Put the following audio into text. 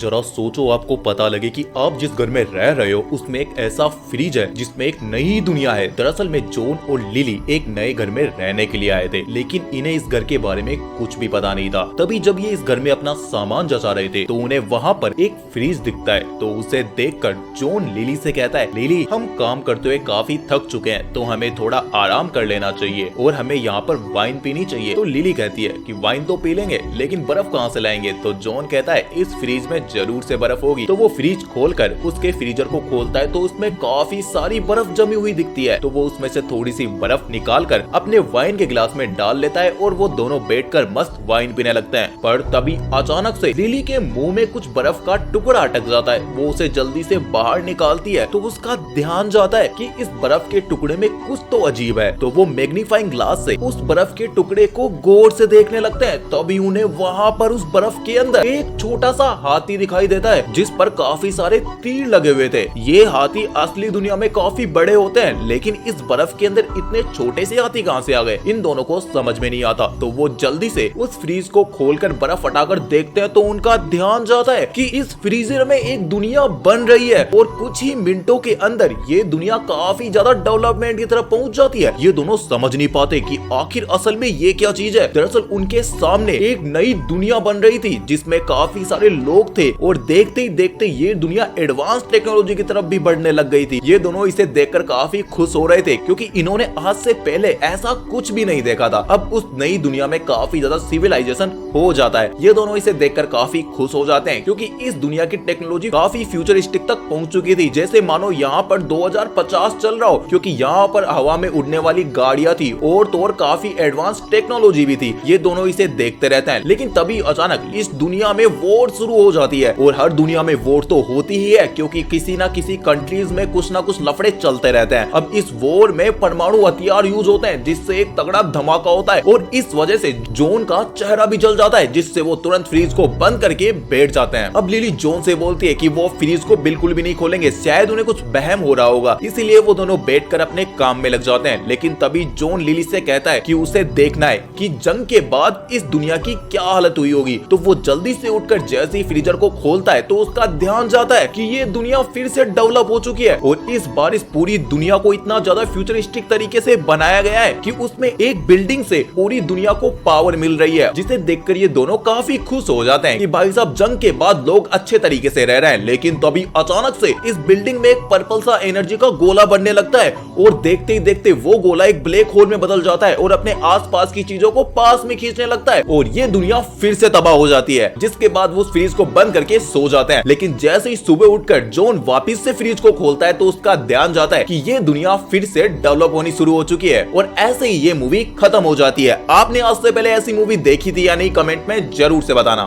जरा सोचो, आपको पता लगे कि आप जिस घर में रह रहे हो उसमें एक ऐसा फ्रिज है जिसमें एक नई दुनिया है। दरअसल में जॉन और लिली एक नए घर में रहने के लिए आए थे, लेकिन इन्हें इस घर के बारे में कुछ भी पता नहीं था। तभी जब ये इस घर में अपना सामान जचा रहे थे तो उन्हें वहाँ पर एक फ्रिज दिखता है। तो उसे देखकर जॉन लिली से कहता है, लिली हम काम करते हुए काफी थक चुके हैं, तो हमें थोड़ा आराम कर लेना चाहिए और हमें यहाँ पर वाइन पीनी चाहिए। तो लिली कहती है कि वाइन तो पी लेंगे, लेकिन बर्फ कहाँ से लाएंगे। तो जॉन कहता है इस फ्रिज में जरूर से बर्फ होगी। तो वो फ्रिज खोलकर उसके फ्रीजर को खोलता है तो उसमें काफी सारी बर्फ जमी हुई दिखती है। तो वो उसमें से थोड़ी सी बर्फ निकालकर अपने वाइन के गिलास में डाल लेता है और वो दोनों बैठकर मस्त वाइन पीने लगते हैं। पर तभी अचानक से लिली के मुंह में कुछ बर्फ का टुकड़ा अटक जाता है। वो उसे जल्दी से बाहर निकालती है तो उसका ध्यान जाता है कि इस बर्फ के टुकड़े में कुछ तो अजीब है। तो वो मैग्नीफाइंग ग्लास से उस बर्फ के टुकड़े को गौर से देखने लगते हैं। तभी उन्हें वहाँ पर उस बर्फ के अंदर एक छोटा सा हाथी दिखाई देता है जिस पर काफी सारे तीर लगे हुए थे। ये हाथी असली दुनिया में काफी बड़े होते हैं, लेकिन इस बर्फ के अंदर इतने छोटे से हाथी कहां से आ गए, इन दोनों को समझ में नहीं आता। तो वो जल्दी से उस फ्रीज को खोलकर बर्फ हटाकर देखते हैं तो उनका ध्यान जाता है कि इस फ्रीजर में एक दुनिया बन रही है और कुछ ही मिनटों के अंदर ये दुनिया काफी ज्यादा डेवलपमेंट की तरफ पहुंच जाती है। ये दोनों समझ नहीं पाते कि आखिर असल में ये क्या चीज है। दरअसल उनके सामने एक नई दुनिया बन रही थी जिसमें काफी सारे लोग थे और देखते ही देखते ये दुनिया एडवांस टेक्नोलॉजी की तरफ भी बढ़ने लग गई थी। ये दोनों इसे देखकर काफी खुश हो रहे थे क्योंकि इन्होंने आज से पहले ऐसा कुछ भी नहीं देखा था। अब उस नई दुनिया में काफी ज्यादा सिविलाइजेशन हो जाता है। ये दोनों इसे देखकर काफी खुश हो जाते हैं क्योंकि इस दुनिया की टेक्नोलॉजी काफी फ्यूचरिस्टिक तक पहुंच चुकी थी। जैसे मानो यहाँ पर 2050 चल रहा हो, क्योंकि यहाँ पर हवा में उड़ने वाली गाड़ियां थी और तो और काफी एडवांस टेक्नोलॉजी भी थी। ये दोनों इसे देखते रहते हैं, लेकिन तभी अचानक इस दुनिया में वॉर शुरू हो जाती है। और हर दुनिया में वॉर तो होती ही है क्योंकि किसी ना किसी कंट्रीज में कुछ ना कुछ लफड़े चलते रहते हैं। अब इस वॉर में परमाणु हथियार यूज होते हैं जिससे एक तगड़ा धमाका होता है और इस वजह से जॉन का चेहरा भी जल जाता है, जिससे वो तुरंत फ्रीज को बंद करके बैठ जाते हैं। अब लिली जॉन से बोलती है कि वो फ्रीज को बिल्कुल भी नहीं खोलेंगे, शायद उन्हें कुछ बहम हो रहा होगा, इसीलिए वो दोनों बैठकर अपने काम में लग जाते हैं। लेकिन तभी जॉन लिली से कहता है कि उसे देखना है कि जंग के बाद इस दुनिया की क्या हालत हुई होगी। तो वो जल्दी से उठकर जैसे ही फ्रीजर को खोलता है तो उसका ध्यान जाता है कि ये दुनिया फिर से डेवलप हो चुकी है और इस बार इस पूरी दुनिया को इतना ज्यादा फ्यूचरिस्टिक तरीके से बनाया गया है कि उसमें एक बिल्डिंग से पूरी दुनिया को पावर मिल रही है, जिसे देखकर ये दोनों काफी खुश हो जाते हैं कि भाई साहब जंग के बाद लोग अच्छे तरीके से रह रहे हैं। लेकिन तभी अचानक से इस बिल्डिंग में एक पर्पल सा एनर्जी का गोला बनने लगता है और देखते ही देखते वो गोला एक ब्लैक होल में बदल जाता है और अपने आसपास की चीजों को पास में खींचने लगता है और ये दुनिया फिर से तबाह हो जाती है। जिसके बाद वो फ्रीज को बंद करके सो जाते हैं। लेकिन जैसे ही सुबह उठकर जॉन वापस से फ्रीज को खोलता है तो उसका ध्यान जाता है कि ये दुनिया फिर से डेवलप होनी शुरू हो चुकी है और ऐसे ही ये मूवी खत्म हो जाती है। आपने आज से पहले ऐसी मूवी देखी थी या नहीं, कमेंट में जरूर से बताना।